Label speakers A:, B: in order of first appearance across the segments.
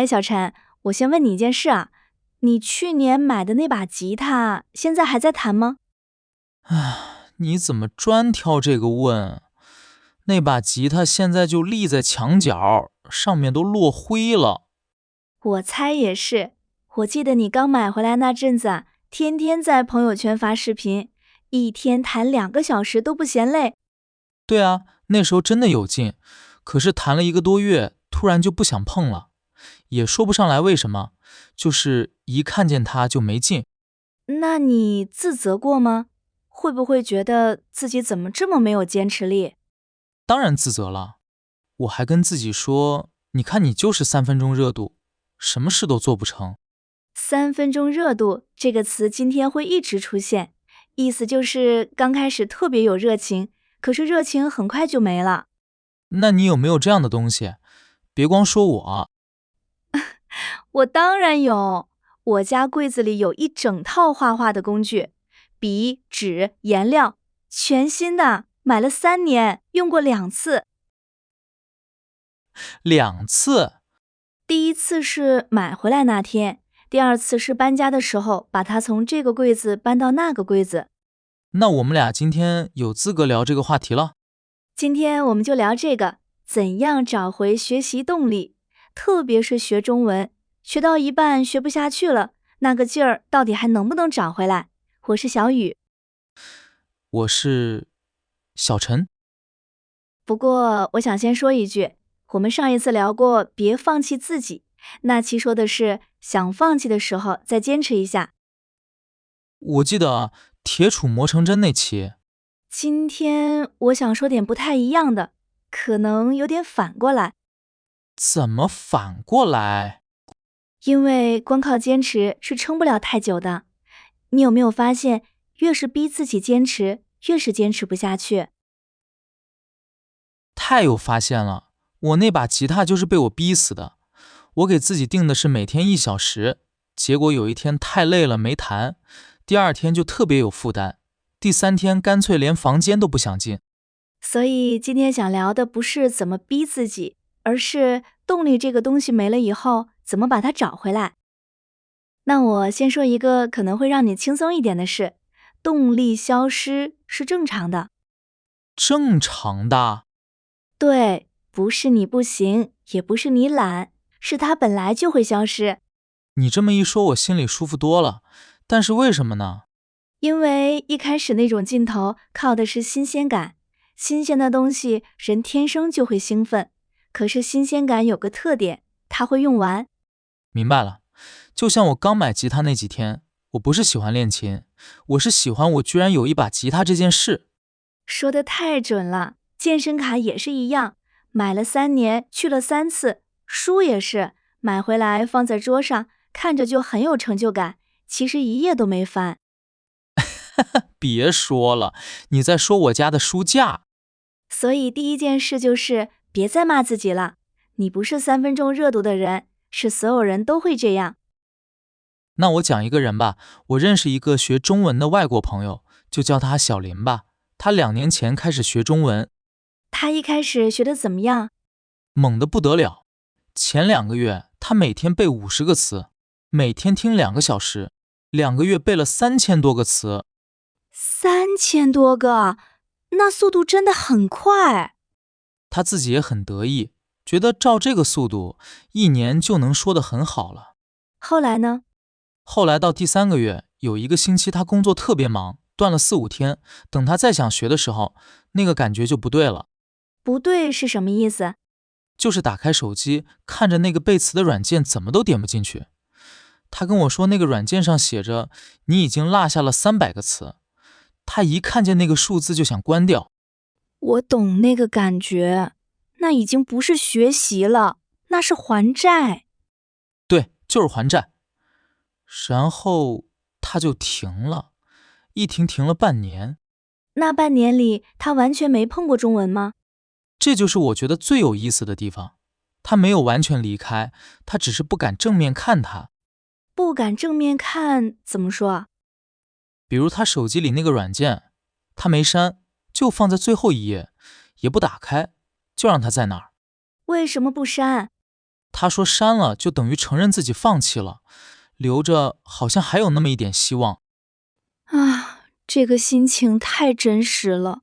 A: 哎，小陈，我先问你一件事啊，你去年买的那把吉他，现在还在弹吗？
B: 你怎么专挑这个问？那把吉他现在就立在墙角，上面都落灰了。
A: 我猜也是。我记得你刚买回来那阵子啊，天天在朋友圈发视频，一天弹2个小时都不嫌累。
B: 对啊，那时候真的有劲，可是弹了1个多月，突然就不想碰了，也说不上来为什么，就是一看见它就没劲。
A: 那你自责过吗？会不会觉得自己怎么这么没有坚持力？
B: 当然自责了，我还跟自己说，你看你就是3分钟热度，什么事都做不成。
A: 3分钟热度这个词今天会一直出现，意思就是刚开始特别有热情，可是热情很快就没了。
B: 那你有没有这样的东西？别光说我。
A: 我当然有，我家柜子里有一整套画画的工具，笔、纸、颜料，全新的，买了3年，用过2次。
B: 2次。
A: 第一次是买回来那天，第二次是搬家的时候，把它从这个柜子搬到那个柜子。
B: 那我们俩今天有资格聊这个话题了。
A: 今天我们就聊这个，怎样找回学习动力，特别是学中文，学到一半学不下去了，那个劲儿到底还能不能找回来？我是小雨。
B: 我是小陈。
A: 不过我想先说一句，我们上一次聊过别放弃自己，那期说的是想放弃的时候再坚持一下。
B: 我记得铁杵磨成针那期。
A: 今天我想说点不太一样的，可能有点反过来，
B: 怎么反过来？
A: 因为光靠坚持是撑不了太久的。你有没有发现，越是逼自己坚持，越是坚持不下去？
B: 太有发现了，我那把吉他就是被我逼死的。我给自己定的是每天1小时，结果有一天太累了没弹，第二天就特别有负担，第三天干脆连房间都不想进。
A: 所以今天想聊的不是怎么逼自己，而是动力这个东西没了以后，怎么把它找回来。那我先说一个可能会让你轻松一点的事，动力消失是正常的。
B: 正常的。
A: 对，不是你不行，也不是你懒，是它本来就会消失。
B: 你这么一说，我心里舒服多了。但是为什么呢？
A: 因为一开始那种劲头靠的是新鲜感，新鲜的东西人天生就会兴奋，可是新鲜感有个特点，它会用完。
B: 明白了，就像我刚买吉他那几天，我不是喜欢练琴，我是喜欢我居然有一把吉他这件事。
A: 说得太准了，健身卡也是一样，买了3年，去了3次，书也是，买回来放在桌上，看着就很有成就感，其实一页都没翻。
B: 别说了，你在说我家的书架。
A: 所以第一件事就是别再骂自己了，你不是3分钟热度的人，是所有人都会这样。
B: 那我讲一个人吧，我认识一个学中文的外国朋友，就叫他小林吧。他2年前开始学中文，
A: 他一开始学得怎么样？
B: 猛得不得了。前2个月他每天背50个词，每天听2个小时，2个月背了3000多个词。
A: 3000多个，那速度真的很快。
B: 他自己也很得意，觉得照这个速度1年就能说得很好了。
A: 后来呢？
B: 后来到第3个月，有一个星期他工作特别忙，断了4、5天，等他再想学的时候，那个感觉就不对了。
A: 不对是什么意思？
B: 就是打开手机，看着那个背词的软件怎么都点不进去。他跟我说那个软件上写着你已经落下了300个词，他一看见那个数字就想关掉。
A: 我懂那个感觉，那已经不是学习了，那是还债。
B: 对，就是还债。然后他就停了，一停了半年。
A: 那半年里，他完全没碰过中文吗？
B: 这就是我觉得最有意思的地方，他没有完全离开，他只是不敢正面看它。
A: 不敢正面看，怎么说啊？
B: 比如他手机里那个软件，他没删，就放在最后一页，也不打开，就让它在那儿。
A: 为什么不删？
B: 他说删了就等于承认自己放弃了，留着好像还有那么一点希望。
A: 啊，这个心情太真实了。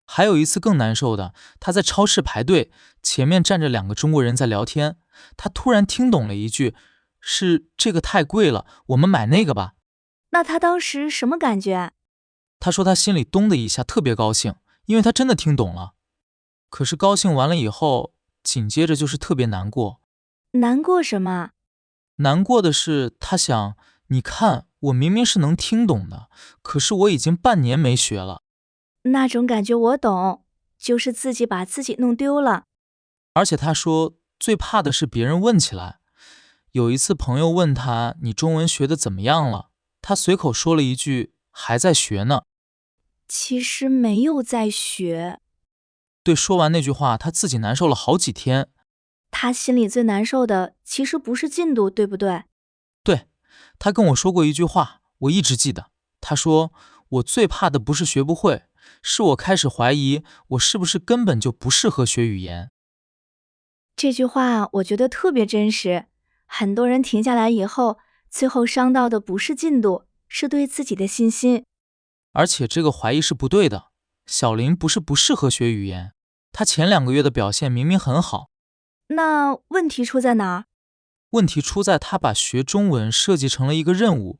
B: 还有一次更难受的，他在超市排队，前面站着2个中国人在聊天，他突然听懂了一句，是这个太贵了，我们买那个吧。
A: 那他当时什么感觉？
B: 他说他心里咚的一下，特别高兴，因为他真的听懂了。可是高兴完了以后，紧接着就是特别难过。
A: 难过什么？
B: 难过的是，他想，你看，我明明是能听懂的，可是我已经半年没学了。
A: 那种感觉我懂，就是自己把自己弄丢了。
B: 而且他说，最怕的是别人问起来。有一次朋友问他，你中文学的怎么样了？他随口说了一句，还在学呢。
A: 其实没有在学。
B: 对，说完那句话，他自己难受了好几天。
A: 他心里最难受的其实不是进度，对不对？
B: 对，他跟我说过一句话，我一直记得。他说，我最怕的不是学不会，是我开始怀疑我是不是根本就不适合学语言。
A: 这句话我觉得特别真实。很多人停下来以后，最后伤到的不是进度，是对自己的信心。
B: 而且这个怀疑是不对的。小林不是不适合学语言，他前2个月的表现明明很好。
A: 那问题出在哪儿？
B: 问题出在他把学中文设计成了一个任务。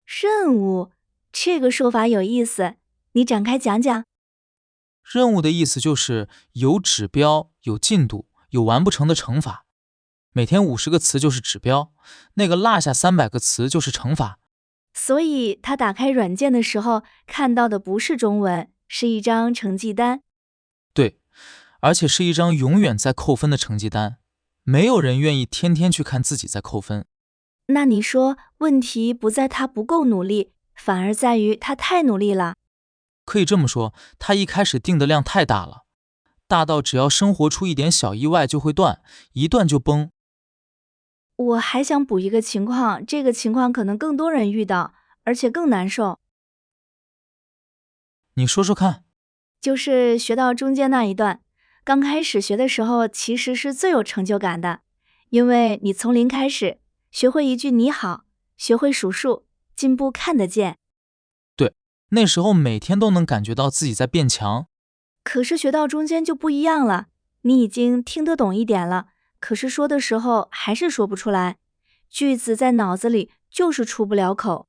A: 任务，这个说法有意思，你展开讲讲。
B: 任务的意思就是有指标、有进度、有完不成的惩罚。每天50个词就是指标，那个落下300个词就是惩罚。
A: 所以他打开软件的时候看到的不是中文，是一张成绩单。
B: 对，而且是一张永远在扣分的成绩单。没有人愿意天天去看自己在扣分。
A: 那你说问题不在他不够努力，反而在于他太努力了。
B: 可以这么说，他一开始定的量太大了，大到只要生活出一点小意外就会断，一断就崩。
A: 我还想补一个情况，这个情况可能更多人遇到，而且更难受。
B: 你说说看。
A: 就是学到中间那一段，刚开始学的时候其实是最有成就感的，因为你从零开始，学会一句你好，学会数数，进步看得见。
B: 对，那时候每天都能感觉到自己在变强。
A: 可是学到中间就不一样了，你已经听得懂一点了，可是说的时候还是说不出来，句子在脑子里就是出不了口。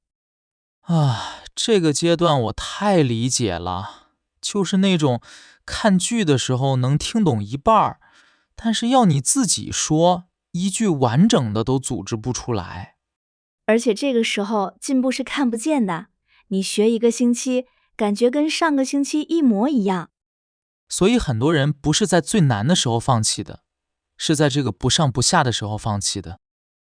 B: 这个阶段我太理解了，就是那种看剧的时候能听懂一半，但是要你自己说，一句完整的都组织不出来。
A: 而且这个时候进步是看不见的，你学1个星期，感觉跟上个星期一模一样。
B: 所以很多人不是在最难的时候放弃的，是在这个不上不下的时候放弃的。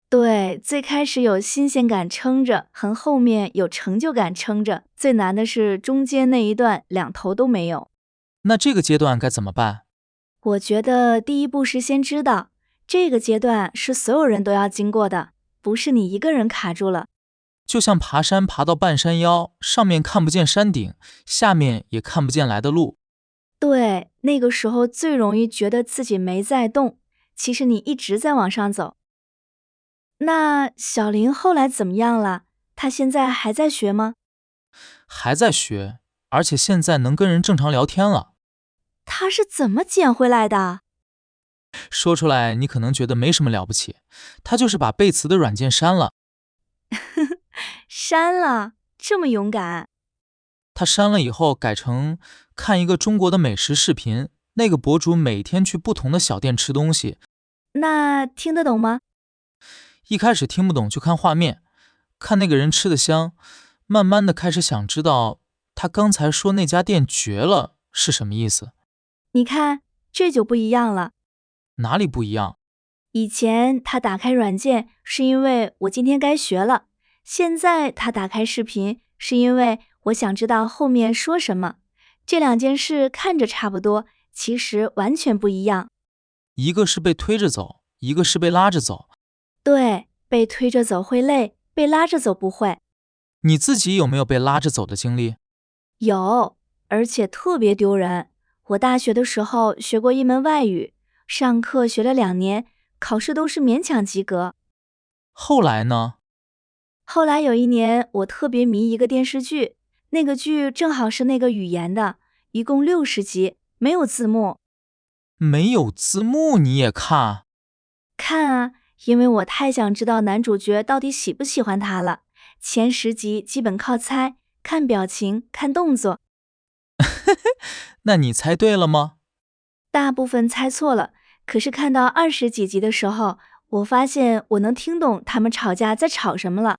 A: 对，最开始有新鲜感撑着，很后面有成就感撑着，最难的是中间那一段两头都没有。
B: 那这个阶段该怎么办？
A: 我觉得第一步是先知道，这个阶段是所有人都要经过的，不是你一个人卡住了。
B: 就像爬山爬到半山腰，上面看不见山顶，下面也看不见来的路。
A: 对，那个时候最容易觉得自己没在动，其实你一直在往上走。那小林后来怎么样了？他现在还在学吗？
B: 还在学，而且现在能跟人正常聊天了。
A: 他是怎么捡回来的？
B: 说出来你可能觉得没什么了不起，他就是把背词的软件删了。
A: 删了，这么勇敢。
B: 他删了以后改成看一个中国的美食视频，那个博主每天去不同的小店吃东西。
A: 那听得懂吗？
B: 一开始听不懂，就看画面，看那个人吃的香，慢慢的开始想知道他刚才说那家店绝了是什么意思。
A: 你看，这就不一样了。
B: 哪里不一样？
A: 以前他打开软件是因为我今天该学了，现在他打开视频是因为我想知道后面说什么。这两件事看着差不多，其实完全不一样。
B: 一个是被推着走，一个是被拉着走。
A: 对，被推着走会累，被拉着走不会。
B: 你自己有没有被拉着走的经历？
A: 有，而且特别丢人。我大学的时候学过一门外语，上课学了2年，考试都是勉强及格。
B: 后来呢？
A: 后来有一年，我特别迷一个电视剧，那个剧正好是那个语言的，一共60集，没有字幕。
B: 没有字幕你也看？
A: 看啊，因为我太想知道男主角到底喜不喜欢他了。前10集基本靠猜，看表情，看动作。
B: 那你猜对了吗？
A: 大部分猜错了，可是看到20几集的时候，我发现我能听懂他们吵架在吵什么了。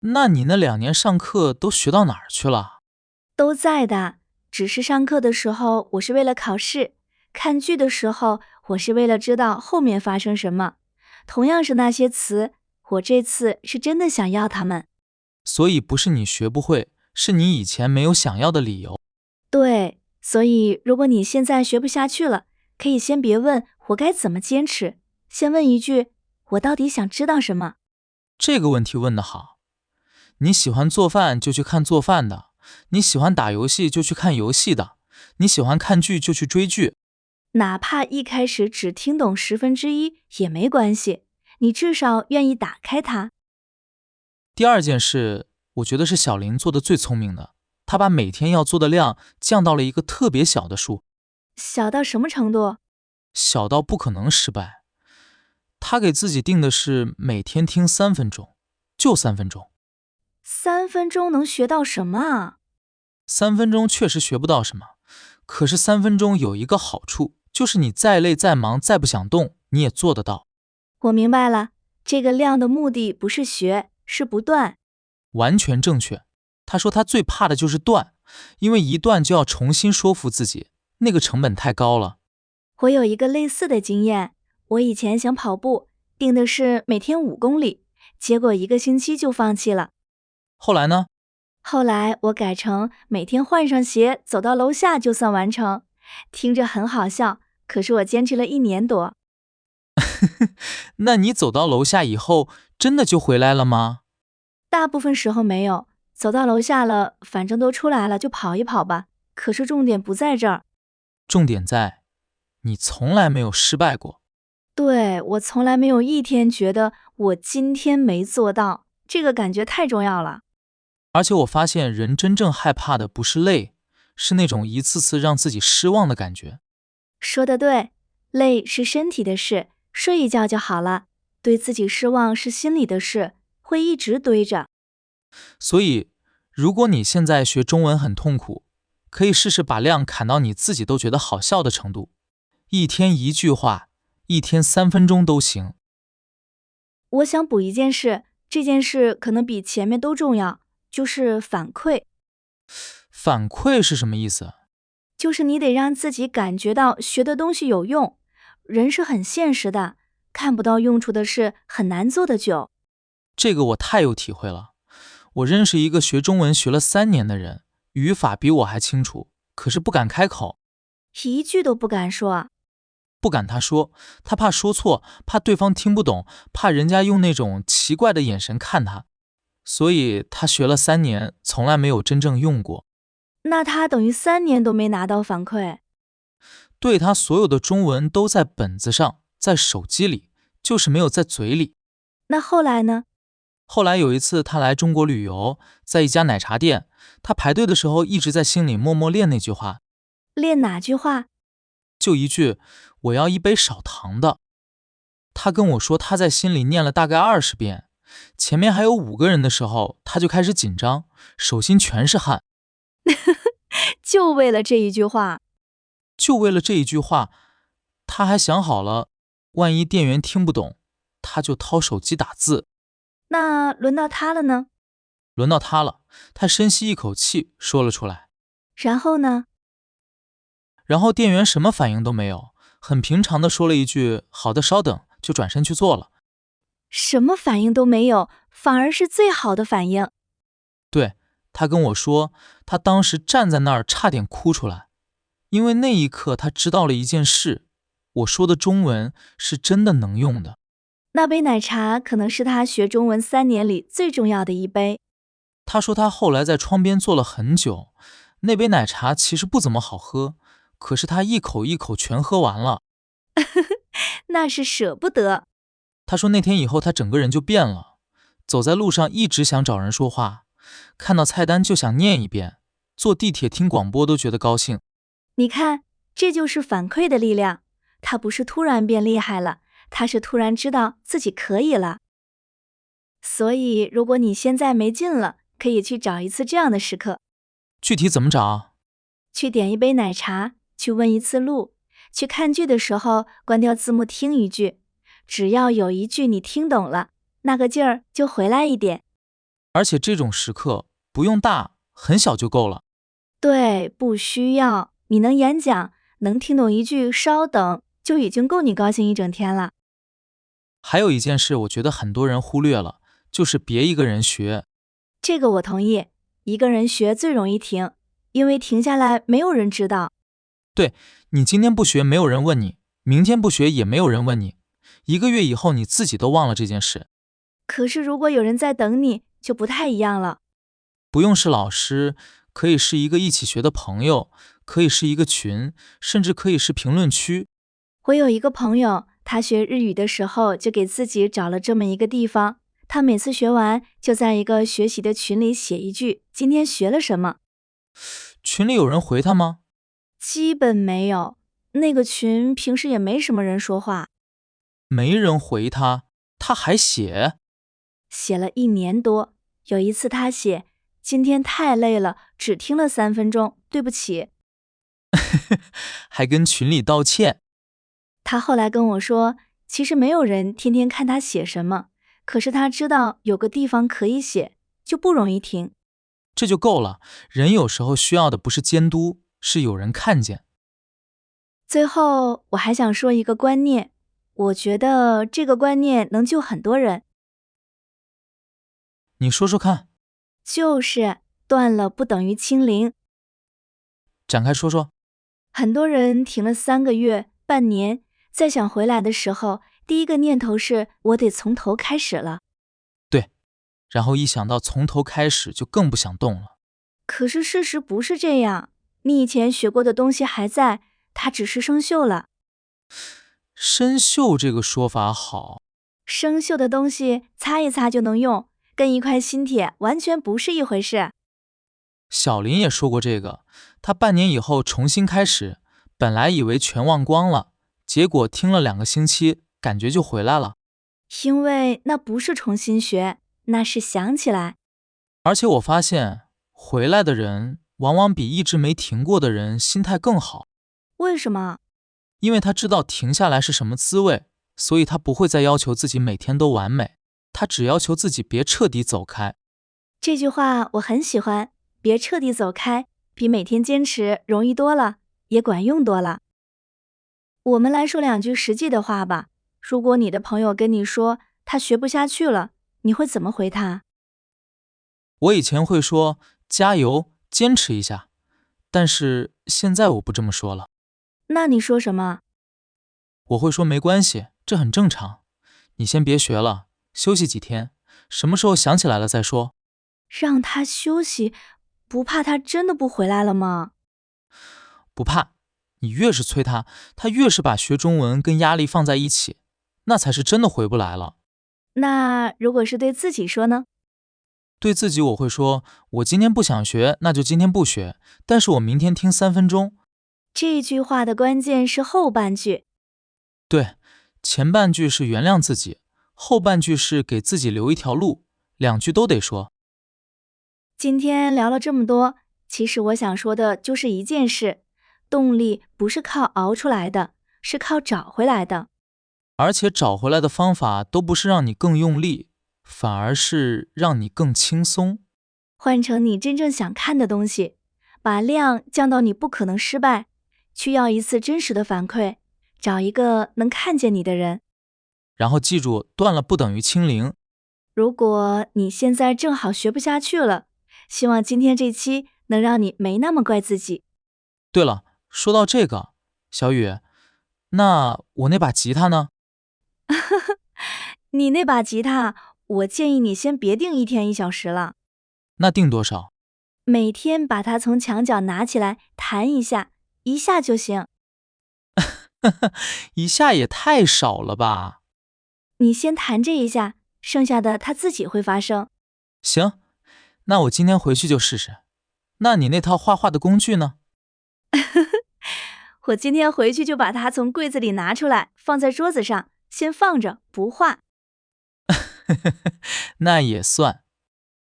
B: 那你那2年上课都学到哪儿去了？
A: 都在的，只是上课的时候我是为了考试，看剧的时候我是为了知道后面发生什么。同样是那些词，我这次是真的想要它们。
B: 所以不是你学不会，是你以前没有想要的理由。
A: 对，所以如果你现在学不下去了，可以先别问我该怎么坚持，先问一句，我到底想知道什么？
B: 这个问题问得好。你喜欢做饭就去看做饭的，你喜欢打游戏就去看游戏的，你喜欢看剧就去追剧。
A: 哪怕一开始只听懂1/10也没关系，你至少愿意打开它。
B: 第二件事，我觉得是小林做的最聪明的，他把每天要做的量降到了一个特别小的数，
A: 小到什么程度？
B: 小到不可能失败。他给自己定的是每天听3分钟，就3分钟。
A: 3分钟能学到什么啊
B: ？3分钟确实学不到什么，可是3分钟有一个好处，就是你再累再忙再不想动，你也做得到。
A: 我明白了，这个量的目的不是学，是不断。
B: 完全正确。他说他最怕的就是断，因为一断就要重新说服自己，那个成本太高了。
A: 我有一个类似的经验，我以前想跑步，定的是每天5公里，结果1个星期就放弃了。
B: 后来呢？
A: 后来我改成每天换上鞋，走到楼下就算完成。听着很好笑，可是我坚持了1年多。
B: 那你走到楼下以后，真的就回来了吗？
A: 大部分时候没有，走到楼下了，反正都出来了，就跑一跑吧。可是重点不在这儿。
B: 重点在，你从来没有失败过。
A: 对，我从来没有一天觉得我今天没做到，这个感觉太重要了。
B: 而且我发现人真正害怕的不是累，是那种一次次让自己失望的感觉。
A: 说得对，累是身体的事，睡一觉就好了。对自己失望是心里的事，会一直堆着。
B: 所以，如果你现在学中文很痛苦，可以试试把量砍到你自己都觉得好笑的程度，一天1句话，一天3分钟都行。
A: 我想补一件事，这件事可能比前面都重要，就是反馈。
B: 反馈是什么意思？
A: 就是你得让自己感觉到学的东西有用。人是很现实的，看不到用处的事很难做得久。
B: 这个我太有体会了。我认识一个学中文学了3年的人，语法比我还清楚，可是不敢开口，
A: 一句都不敢说。
B: 不敢他说，他怕说错，怕对方听不懂，怕人家用那种奇怪的眼神看他，所以他学了3年，从来没有真正用过。
A: 那他等于3年都没拿到反馈。
B: 对，他所有的中文都在本子上，在手机里，就是没有在嘴里。
A: 那后来呢？
B: 后来有一次他来中国旅游，在一家奶茶店，他排队的时候一直在心里默默练那句话。
A: 练哪句话？
B: 就一句，我要1杯少糖的。他跟我说他在心里念了大概20遍，前面还有5个人的时候，他就开始紧张，手心全是汗。
A: 就为了这一句话。
B: 就为了这一句话，他还想好了，万一店员听不懂，他就掏手机打字。
A: 那轮到他了呢？
B: 轮到他了，他深吸一口气，说了出来。
A: 然后呢？
B: 然后店员什么反应都没有，很平常的说了一句好的稍等，就转身去做了。
A: 什么反应都没有，反而是最好的反应。
B: 对，他跟我说，他当时站在那儿差点哭出来，因为那一刻他知道了一件事，我说的中文是真的能用的。
A: 那杯奶茶可能是他学中文3年里最重要的一杯。
B: 他说他后来在窗边坐了很久，那杯奶茶其实不怎么好喝，可是他一口一口全喝完了。
A: 那是舍不得。
B: 他说那天以后他整个人就变了，走在路上一直想找人说话，看到菜单就想念一遍，坐地铁听广播都觉得高兴。
A: 你看，这就是反馈的力量。他不是突然变厉害了，他是突然知道自己可以了。所以，如果你现在没劲了，可以去找一次这样的时刻。
B: 具体怎么找？
A: 去点一杯奶茶，去问一次路，去看剧的时候关掉字幕听一句，只要有一句你听懂了，那个劲儿就回来一点。
B: 而且这种时刻不用大，很小就够了。
A: 对，不需要。你能演讲，能听懂一句稍等，就已经够你高兴一整天了。
B: 还有一件事我觉得很多人忽略了，就是别一个人学。
A: 这个我同意，一个人学最容易停，因为停下来没有人知道。
B: 对，你今天不学没有人问你，明天不学也没有人问你，1个月以后你自己都忘了这件事。
A: 可是如果有人在等你，就不太一样了。
B: 不用是老师，可以是一个一起学的朋友，可以是一个群，甚至可以是评论区。
A: 我有一个朋友，他学日语的时候就给自己找了这么一个地方，他每次学完就在一个学习的群里写一句今天学了什么。
B: 群里有人回他吗？
A: 基本没有，那个群平时也没什么人说话。
B: 没人回他，他还写？
A: 写了1年多，有一次他写今天太累了，只听了3分钟，对不起。
B: 还跟群里道歉。
A: 他后来跟我说，其实没有人天天看他写什么，可是他知道有个地方可以写，就不容易停。
B: 这就够了，人有时候需要的不是监督，是有人看见。
A: 最后我还想说一个观念，我觉得这个观念能救很多人。
B: 你说说看。
A: 就是断了不等于清零。
B: 展开说说。
A: 很多人停了3个月、半年，再想回来的时候，第一个念头是我得从头开始了。
B: 对，然后一想到从头开始就更不想动了。
A: 可是事实不是这样，你以前学过的东西还在，它只是生锈了。
B: 生锈这个说法好。
A: 生锈的东西擦一擦就能用，跟一块新铁完全不是一回事。
B: 小林也说过这个，他半年以后重新开始，本来以为全忘光了，结果听了2个星期，感觉就回来了。
A: 因为那不是重新学，那是想起来。
B: 而且我发现，回来的人往往比一直没停过的人心态更好。
A: 为什么？
B: 因为他知道停下来是什么滋味，所以他不会再要求自己每天都完美，他只要求自己别彻底走开。
A: 这句话我很喜欢，别彻底走开，比每天坚持容易多了，也管用多了。我们来说2句实际的话吧。如果你的朋友跟你说他学不下去了，你会怎么回他？
B: 我以前会说加油，坚持一下，但是现在我不这么说了。
A: 那你说什么？
B: 我会说没关系，这很正常，你先别学了，休息几天，什么时候想起来了再说。
A: 让他休息，不怕他真的不回来了吗？
B: 不怕，你越是催他，他越是把学中文跟压力放在一起，那才是真的回不来了。
A: 那如果是对自己说呢？
B: 对自己我会说，我今天不想学，那就今天不学，但是我明天听3分钟。
A: 这句话的关键是后半句。
B: 对，前半句是原谅自己，后半句是给自己留一条路，2句都得说。
A: 今天聊了这么多，其实我想说的就是一件事，动力不是靠熬出来的，是靠找回来的。
B: 而且找回来的方法都不是让你更用力，反而是让你更轻松。
A: 换成你真正想看的东西，把量降到你不可能失败，去要一次真实的反馈，找一个能看见你的人。
B: 然后记住，断了不等于清零。
A: 如果你现在正好学不下去了，希望今天这期能让你没那么怪自己。
B: 对了，说到这个，小雨，那我那把吉他呢？
A: 你那把吉他，我建议你先别定1天1小时了。
B: 那定多少？
A: 每天把它从墙角拿起来弹一下，1下就行。
B: 1下也太少了吧？
A: 你先弹这一下，剩下的它自己会发生。
B: 行，那我今天回去就试试。那你那套画画的工具呢？
A: 我今天回去就把它从柜子里拿出来，放在桌子上，先放着不画。
B: 那也算。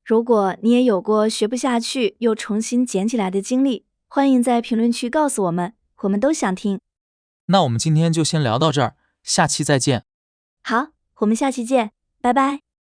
A: 如果你也有过学不下去又重新捡起来的经历，欢迎在评论区告诉我们，我们都想听。
B: 那我们今天就先聊到这儿，下期再见。
A: 好，我们下期见，拜拜。